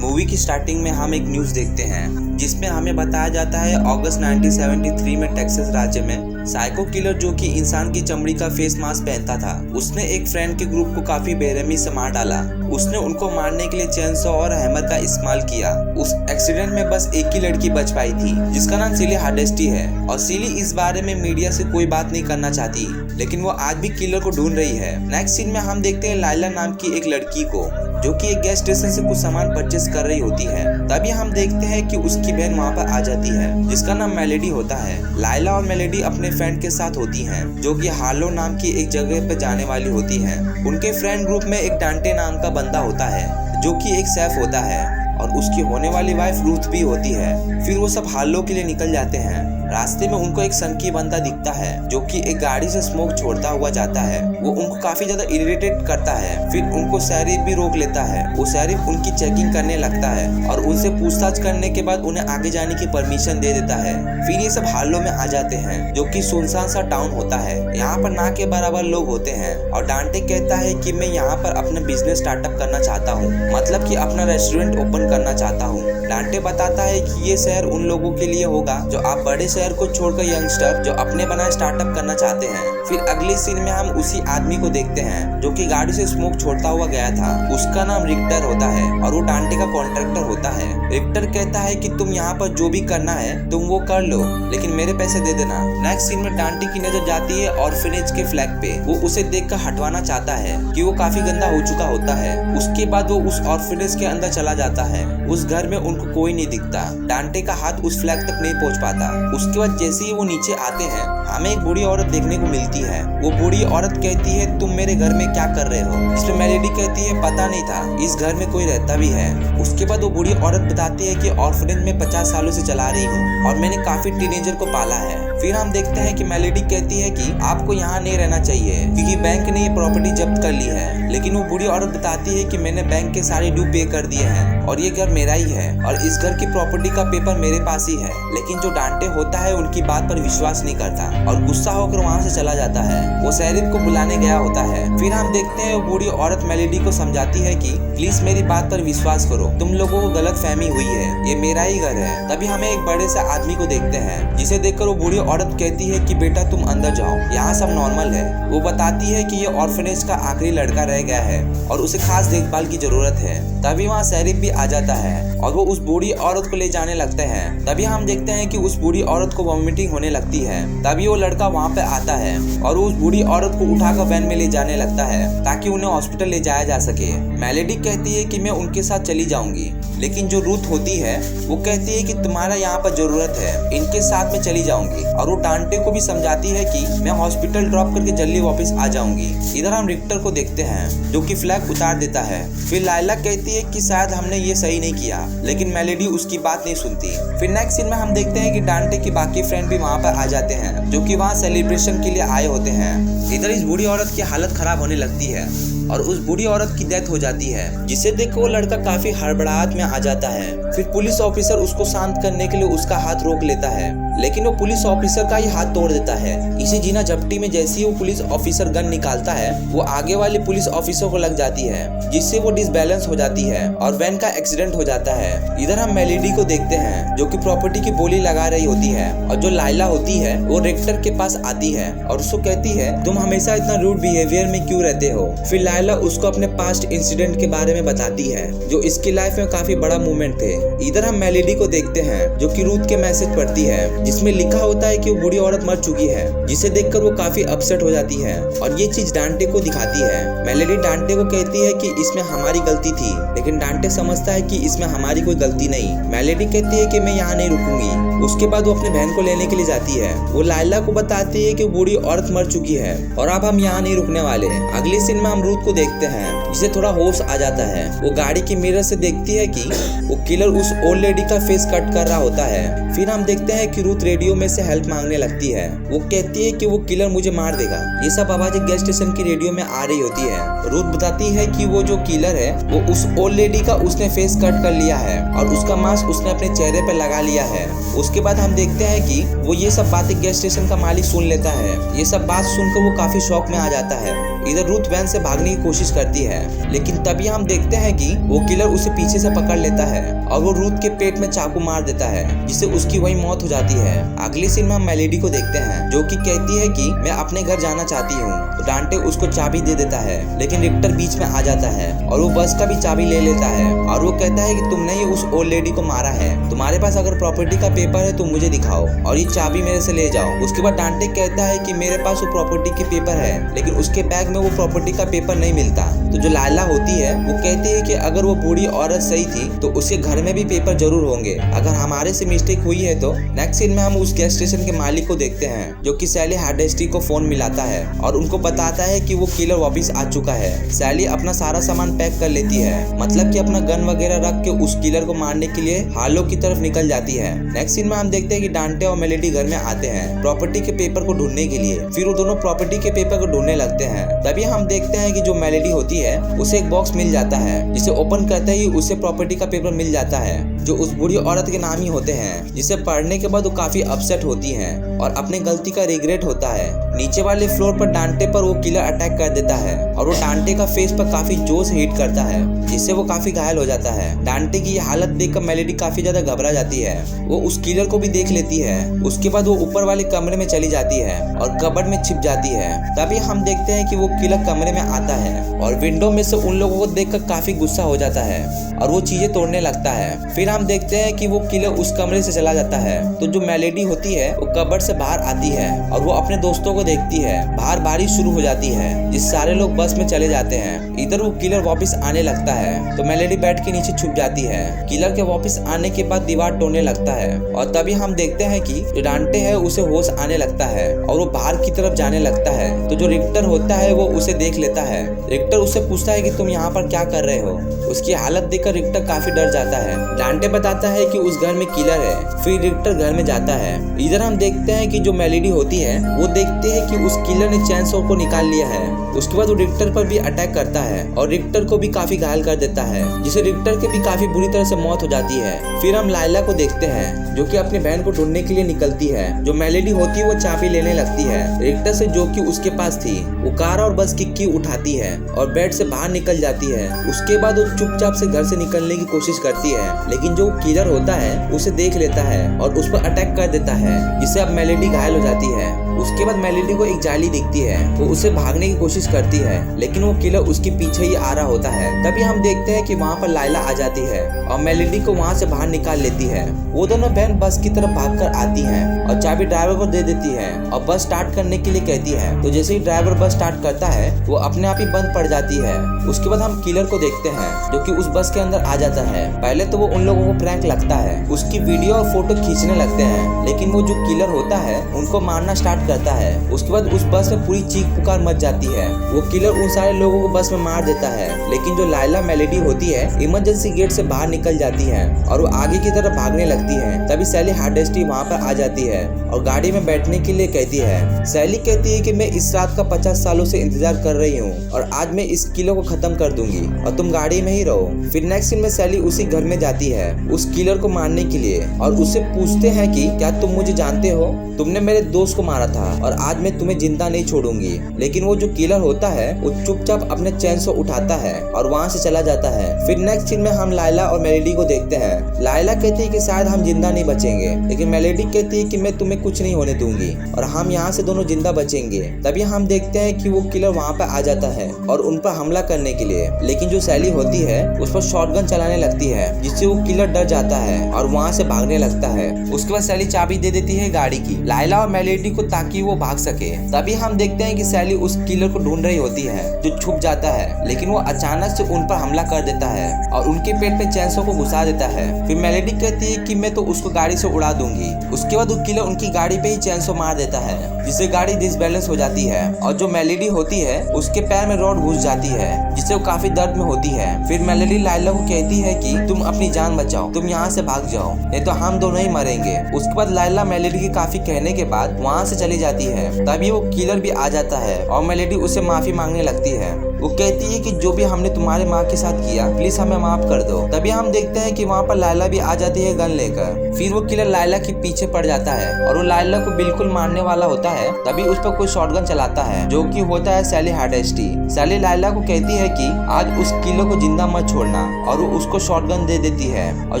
Movie की starting में हम एक न्यूज़ देखते हैं जिसमें हमें बताया जाता है अगस्त 1973 में टेक्सास राज्य में साइको किलर जो कि इंसान की चमड़ी का फेस मास्क पहनता था, उसने एक फ्रेंड के ग्रुप को काफी बेरहमी से मार डाला। उसने उनको मारने के लिए चेनसॉ और हैमर का इस्तेमाल किया। उस एक्सीडेंट में बस एक ही लड़की बच पाई थी जिसका नाम सिली हार्डेस्टी है और सिली इस बारे में मीडिया से कोई बात नहीं करना चाहती, लेकिन वो आज भी किलर को ढूंढ रही है। नेक्स्ट सीन में हम देखते हैं लाइला नाम की एक लड़की को जो कि एक गैस स्टेशन से कुछ सामान परचेस कर रही होती है। तभी हम देखते हैं कि उसकी बहन वहाँ पर आ जाती है जिसका नाम मेलेडी होता है। लाइला और मेलेडी अपने फ्रेंड के साथ होती हैं जो कि हार्लो नाम की एक जगह पर जाने वाली होती है। उनके फ्रेंड ग्रुप में एक डांटे नाम का बंदा होता है जो कि एक शेफ होता है और उसकी होने वाली वाइफ रूथ भी होती है। फिर वो सब हार्लो के लिए निकल जाते हैं। रास्ते में उनको एक सनकी बंदा दिखता है जो कि एक गाड़ी से स्मोक छोड़ता हुआ जाता है। वो उनको काफी ज्यादा इरिटेट करता है। फिर उनको शरीफ भी रोक लेता है। वो शरीफ उनकी चेकिंग करने लगता है और उनसे पूछताछ करने के बाद उन्हें आगे जाने की परमिशन दे देता है। फिर ये सब हार्लो में आ जाते हैं जो कि सुनसान सा टाउन होता है। यहाँ पर ना के बराबर लोग होते हैं और डांटे कहता है कि मैं यहाँ पर अपना बिजनेस स्टार्टअप करना चाहता हूँ, मतलब कि अपना रेस्टोरेंट ओपन करना चाहता हूँ। डांटे बताता है कि ये शहर उन लोगों के लिए होगा जो आप बड़े शहर को छोड़कर यंगस्टर जो अपने बनाए स्टार्टअप करना चाहते हैं। फिर अगले सीन में हम उसी आदमी को देखते हैं जो कि गाड़ी से स्मोक छोड़ता हुआ गया था। उसका नाम रिक्टर होता है और वो डांटे का कॉन्ट्रैक्टर होता है। रिक्टर कहता है कि तुम यहाँ पर जो भी करना है तुम वो कर लो, लेकिन मेरे पैसे दे देना। नेक्स्ट सीन में डांटे की नजर जाती है ऑर्फनेज के फ्लैग पे। वो उसे देखकर हटवाना चाहता है कि वो काफी गंदा हो चुका होता है। उसके बाद वो उस ऑर्फनेज के अंदर चला जाता है। उस घर में उनको कोई नहीं दिखता। डांटे का हाथ उस फ्लैग तक नहीं पहुंच पाता। उसके बाद जैसे ही वो नीचे आते हैं हमें एक बूढ़ी औरत देखने को मिलती है। वो बूढ़ी औरत कहती है तुम मेरे घर में क्या कर रहे हो? इसमें मेलेडी कहती है पता नहीं था, इस घर में कोई रहता भी है। उसके बाद वो बूढ़ी औरत बताती है कि ऑर्फनेज में 50 सालों से चला रही हूँ और मैंने काफी टीनेजर को पाला है। फिर हम देखते हैं कि मेलेडी कहती है कि आपको यहाँ नहीं रहना चाहिए क्योंकि बैंक ने ये प्रॉपर्टी जब्त कर ली है, लेकिन वो बूढ़ी औरत बताती है कि मैंने बैंक के सारे ड्यू पे कर दिए हैं और ये घर मेरा ही है और इस घर की प्रॉपर्टी का पेपर मेरे पास ही है। लेकिन जो डांटे होता है उनकी बात पर विश्वास नहीं करता और गुस्सा होकर वहाँ से चला जाता है। वो शेरिफ को बुलाने गया होता है। फिर हम देखते हैं वो बूढ़ी औरत मेलेडी को समझाती है कि प्लीज मेरी बात पर विश्वास करो, तुम लोगों को गलत फहमी हुई है, ये मेरा ही घर है। तभी हमें एक बड़े से आदमी को देखते हैं जिसे देखकर वो बूढ़ी औरत कहती है कि बेटा तुम अंदर जाओ, यहाँ सब नॉर्मल है। वो बताती है कि ये ऑर्फनेज का आखिरी लड़का रह गया है और उसे खास देखभाल की जरूरत है। तभी वहाँ शेरिफ भी आ जाता है और वो उस बूढ़ी औरत को ले जाने लगते हैं। तभी हम देखते हैं कि उस बूढ़ी औरत को वॉमिटिंग होने लगती है। तभी वो लड़का वहाँ पे आता है और उस बूढ़ी औरत को उठाकर वैन में ले जाने लगता है ताकि उन्हें हॉस्पिटल ले जाया जा सके। मेलेडी कहती है कि मैं उनके साथ चली जाऊंगी, लेकिन जो रूथ होती है वो कहती है कि तुम्हारा यहाँ पर जरूरत है, इनके साथ में चली जाऊंगी। और वो डांटे को भी समझाती है कि मैं हॉस्पिटल ड्रॉप करके जल्दी वापस आ जाऊंगी। इधर हम रिक्टर को देखते हैं जो कि फ्लैग उतार देता है। फिर लाइला कहती है कि शायद हमने ये सही नहीं किया, लेकिन मेलेडी उसकी बात नहीं सुनती। फिर नेक्स्ट सीन में हम देखते हैं कि डांटे की बाकी फ्रेंड भी वहाँ पर आ जाते हैं जो कि वहाँ सेलिब्रेशन के लिए आए होते हैं। इधर इस बूढ़ी औरत की हालत खराब होने लगती है और उस बूढ़ी औरत की डेथ हो जाती है, जिसे देख वो लड़का काफी हड़बड़ाहट में आ जाता है। फिर पुलिस ऑफिसर उसको शांत करने के लिए उसका हाथ रोक लेता है, लेकिन वो पुलिस ऑफिसर का ही हाथ तोड़ देता है। इसी जीना झपटी में जैसे ही वो पुलिस ऑफिसर गन निकालता है वो आगे वाले पुलिस ऑफिसर को लग जाती है, जिससे वो डिसबैलेंस हो जाती है और वैन का एक्सीडेंट हो जाता है। इधर हम मेलेडी को देखते हैं जो कि प्रॉपर्टी की बोली लगा रही होती है और जो लाइला होती है वो रिक्टर के पास आती है और उसको कहती है तुम हमेशा इतना रूड बिहेवियर में क्यों रहते हो। फिर लाइला उसको अपने पास्ट इंसिडेंट के बारे में बताती है जो इसकी लाइफ में काफी बड़ा मोमेंट थे। इधर हम मेलेडी को देखते हैं जो कि रूथ के मैसेज पढ़ती है जिसमें लिखा होता है कि वो बूढ़ी औरत मर चुकी है, जिसे देखकर वो काफी अपसेट हो जाती है और ये चीज डांटे को दिखाती है। मेलेडी डांटे को कहती है कि इसमें हमारी गलती थी, लेकिन डांटे समझता है कि इसमें हमारी कोई गलती नहीं। मेलेडी कहती है कि मैं यहाँ नहीं रुकूंगी। उसके बाद वो अपनी बहन को लेने के लिए जाती है। वो लाइला को बताती है कि वो बूढ़ी औरत मर चुकी है और अब हम यहाँ नहीं रुकने वाले। अगले सीन में हम रूथ को देखते हैं जिसे थोड़ा होश आ जाता है। वो गाड़ी की मिरर से देखती है कि वो किलर उस ओल्ड लेडी का फेस कट कर रहा होता है। फिर हम देखते हैं कि रूथ रेडियो में से हेल्प मांगने लगती है। वो कहती है कि वो किलर मुझे मार देगा। ये सब आवाजें गैस स्टेशन की रेडियो में आ रही होती है। रूथ बताती है कि वो जो किलर है वो उस ओल्ड लेडी का उसने फेस कट कर लिया है और उसका मास्क उसने अपने चेहरे पर लगा लिया है। उसके बाद हम देखते हैं कि वो ये सब बातें गैस स्टेशन का मालिक सुन लेता है। ये सब बात सुनकर वो काफी शॉक में आ जाता है। इधर रूथ वैन से भागने की कोशिश करती है, लेकिन तभी हम देखते हैं कि वो किलर उसे पीछे से पकड़ लेता है और वो रूथ के पेट में चाकू मार देता है, जिससे उसकी वही मौत हो जाती है। अगली सीन में हम मेलेडी को देखते हैं, जो कि कहती है कि मैं अपने घर जाना चाहती हूँ। तो डांटे उसको चाबी दे देता है, लेकिन रिक्टर बीच में आ जाता है और वो बस का भी चाबी ले लेता है और वो कहता है कि तुमने ही उस ओल्ड लेडी को मारा है, तुम्हारे पास अगर प्रॉपर्टी का पेपर है तो मुझे दिखाओ और ये चाबी मेरे से ले जाओ। उसके बाद डांटे कहता है कि मेरे पास वो प्रॉपर्टी की पेपर है, लेकिन उसके बैग में वो प्रॉपर्टी का पेपर नहीं मिलता। तो जो लायला होती है वो कहती है कि अगर वो बूढ़ी औरत सही थी तो उसके घर में भी पेपर जरूर होंगे, अगर हमारे से मिस्टेक हुई है तो। नेक्स्ट सीन में हम उस गैस स्टेशन के मालिक को देखते हैं, जो कि सैली हार्डेस्टी को फोन मिलाता है और उनको बताता है कि वो किलर वापस आ चुका है। सैली अपना सारा सामान पैक कर लेती है, मतलब कि अपना गन वगैरह रख के उस किलर को मारने के लिए हार्लो की तरफ निकल जाती है। नेक्स्ट सीन में हम देखते हैं कि डांटे और मेलेडी घर में आते हैं प्रॉपर्टी के पेपर को ढूंढने के लिए। फिर वो दोनों प्रॉपर्टी के पेपर को ढूंढने लगते हैं। तभी हम देखते हैं कि जो मेलेडी होती है उसे एक बॉक्स मिल जाता है, जिसे ओपन करते ही उसे प्रॉपर्टी का पेपर मिल जाता है, जो उस बूढ़ी औरत के नाम ही होते हैं, जिसे पढ़ने के बाद वो काफी अपसेट होती हैं और अपने गलती का रिग्रेट होता है। नीचे वाले फ्लोर पर डांटे पर वो किलर अटैक कर देता है और वो डांटे का फेस पर काफी जोर से हिट करता है, जिससे वो काफी घायल हो जाता है। डांटे की ये हालत देखकर मेलेडी काफी ज्यादा घबरा जाती है। वो उस किलर को भी देख लेती है। उसके बाद वो ऊपर वाले कमरे में चली जाती है और कबर्ड में छिप जाती है। तभी हम देखते हैं कि वो किलर कमरे में आता है और विंडो में से उन लोगों को देखकर काफी गुस्सा हो जाता है और वो चीजें तोड़ने लगता है। फिर हम देखते हैं कि वो किलर उस कमरे से चला जाता है। तो जो मेलेडी होती है वो कबर्ड से बाहर आती है और वो अपने दोस्तों को देखती है। बाहर बारिश शुरू हो जाती है, जिस सारे लोग बस में चले जाते हैं। इधर वो किलर वापस आने लगता है, तो मेलेडी बेड के नीचे छुप जाती है। किलर के वापस आने के बाद दीवार तोड़ने लगता है और तभी हम देखते हैं कि जो डांटे है उसे होश आने लगता है और वो बाहर की तरफ जाने लगता है। तो जो रिक्टर होता है वो उसे देख लेता है। रिक्टर उससे पूछता है कि तुम यहाँ पर क्या कर रहे हो। उसकी हालत देखकर रिक्टर काफी डर जाता है। डांटे बताता है कि उस घर में किलर है। फिर रिक्टर घर में जाता है। इधर हम देखते हैं कि जो मेलेडी होती है वो देखती है कि उस किलर ने चेनसॉ को निकाल लिया है। उसके बाद वो रिक्टर पर भी अटैक करता है और रिक्टर को भी काफी घायल कर देता है, जिससे रिक्टर के भी काफी बुरी तरह से मौत हो जाती है। फिर हम लायला को देखते हैं, जो कि अपनी बहन को ढूंढने के लिए निकलती है। जो मेलेडी होती है वो चाबी लेने लगती है रिक्टर से, जो कि उसके पास थी। वो कार और बस की उठाती है और बेड से बाहर निकल जाती है। उसके बाद वो चुपचाप से घर से निकलने की कोशिश करती है, लेकिन जो किलर होता है उसे देख लेता है और उस पर अटैक कर देता है, जिससे अब मेलेडी घायल हो जाती है। उसके बाद मेलेडी को एक जाली दिखती है। वो उसे भागने की कोशिश करती है, लेकिन वो किलर उसके पीछे ही आ रहा होता है। तभी हम देखते हैं कि वहाँ पर लायला आ जाती है और मेलेडी को वहाँ से बाहर निकाल लेती है। वो दोनों बहन बस की तरफ भागकर आती हैं और चाबी ड्राइवर को दे देती है और बस स्टार्ट करने के लिए कहती है। तो जैसे ही ड्राइवर बस स्टार्ट करता है वो अपने आप ही बंद पड़ जाती है। उसके बाद हम किलर को देखते हैं, जो कि उस बस के अंदर आ जाता है। पहले तो वो उन लोगों को प्रैंक लगता है, उसकी वीडियो और फोटो खींचने लगते हैं, लेकिन वो जो किलर होता है उनको मारना स्टार्ट करता है। उसके बाद उस बस में पूरी चीख पुकार मच जाती है। वो किलर उन सारे लोगों को बस में मार देता है, लेकिन जो लायला मेलेडी होती है इमरजेंसी गेट से बाहर निकल जाती है और वो आगे की तरफ भागने लगती है। तभी सैली हार्डेस्टी वहाँ पर आ जाती है और गाड़ी में बैठने के लिए कहती है। सैली कहती है कि मैं इस रात का 50 सालों से इंतजार कर रही हूँ और आज मैं इस किलर को खत्म कर दूंगी और तुम गाड़ी में ही रहो। फिर नेक्स्ट सीन में सैली उसी घर में जाती है उस किलर को मारने के लिए और उससे पूछते हैं कि क्या तुम मुझे जानते हो, तुमने मेरे दोस्त को मारा था और आज मैं तुम्हें जिंदा नहीं छोड़ूंगी। लेकिन वो जो किलर होता है वो चुपचाप अपने चेनसॉ उठाता है और वहाँ से चला जाता है। फिर नेक्स्ट सीन में हम लायला और मेलेडी को देखते हैं। लायला कहती है कि शायद हम जिंदा नहीं बचेंगे, लेकिन मेलेडी कहती है कि मैं तुम्हें कुछ नहीं होने दूंगी और हम यहाँ से दोनों जिंदा बचेंगे। तभी हम देखते हैं कि वो किलर वहाँ पर आ जाता है और उन पर हमला करने के लिए, लेकिन जो सैली होती है उस पर शॉटगन चलाने लगती है, जिससे वो किलर डर जाता है और वहाँ से भागने लगता है। उसके बाद सैली चाबी दे देती है गाड़ी की लायला और मेलेडी को, ताकि वो भाग सके। तभी हम देखते हैं कि सैली उस किलर को ढूंढ रही होती है जो छुप जाता है, लेकिन वो अचानक से उन पर हमला कर देता है और उनके पेट पे चेनसॉ को घुसा देता है। फिर मेलेडी कहती है कि मैं तो उसको गाड़ी से उड़ा दूंगी। उसके बाद वो किलर उनकी गाड़ी पे ही चेनसॉ मार देता है, जिससे गाड़ी डिसबैलेंस हो जाती है और जो मेलेडी होती है उसके पैर में रॉड घुस जाती है, जिससे वो काफी दर्द में होती है। फिर मेलेडी लायला को कहती है कि तुम अपनी जान बचाओ, तुम यहाँ से भाग जाओ, नहीं तो हम दोनों ही मरेंगे। उसके बाद लायला मेलेडी के काफी कहने के बाद वहाँ से चली जाती है। तभी वो किलर भी आ जाता है और मेलेडी उससे माफी मांगने लगती है। वो कहती है कि जो भी हमने तुम्हारे माँ के साथ किया प्लीज हमें माफ कर दो। तभी हम देखते हैं कि वहाँ पर लायला भी आ जाती है गन लेकर। फिर वो किलर लायला के पीछे पड़ जाता है और वो लायला को बिल्कुल मारने वाला होता है। तभी उस पर कोई शॉटगन चलाता है जो कि होता है सैली हार्डेस्टी। सैली लायला को कहती है कि आज उस किलर को जिंदा मत छोड़ना और वो उसको शॉटगन दे देती है। और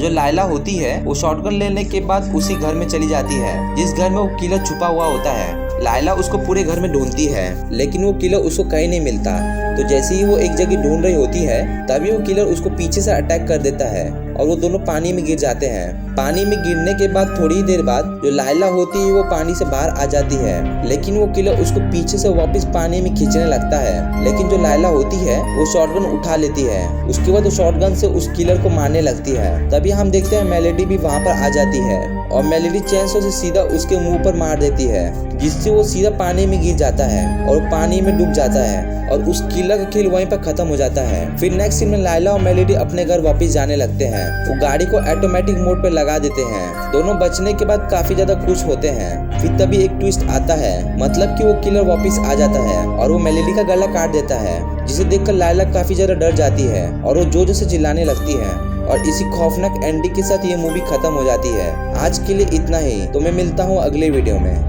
जो लायला होती है वो शॉटगन लेने के बाद उसी घर में चली जाती है जिस घर में वो किलर छुपा हुआ होता है। लायला उसको पूरे घर में ढूंढती है लेकिन वो किलर उसको कहीं नहीं मिलता। तो जैसे ही वो एक जगह ढूंढ रही होती है तभी वो किलर उसको पीछे से अटैक कर देता है और वो दोनों पानी में गिर जाते हैं। पानी में गिरने के बाद थोड़ी ही देर बाद जो लायला होती है वो पानी से बाहर आ जाती है लेकिन वो किलर उसको पीछे से वापस पानी में खींचने लगता है। लेकिन जो लायला होती है वो शॉटगन उठा लेती है। उसके बाद वो शॉटगन से उस किलर को मारने लगती है। तभी हम देखते हैं मेलेडी भी वहाँ पर आ जाती है और मेलेडी चेनसो से सीधा उसके मुंह पर मार देती है जिससे वो सीधा पानी में गिर जाता है और पानी में डूब जाता है और उस किलर का खेल वहीं पर खत्म हो जाता है। फिर नेक्स्ट सीन में लायला और मेलेडी अपने घर वापस जाने लगते हैं। वो गाड़ी को ऑटोमेटिक मोड पे लगा देते हैं। दोनों बचने के बाद काफी ज्यादा खुश होते हैं। फिर तभी एक ट्विस्ट आता है, मतलब कि वो किलर वापस आ जाता है और वो मेलेडी का गला काट देता है जिसे देखकर लायला काफी ज्यादा डर जाती है और वो जोर से चिल्लाने लगती है। और इसी खौफनाक एंडिंग के साथ ये मूवी खत्म हो जाती है। आज के लिए इतना ही, तो मैं मिलता हूँ अगले वीडियो में।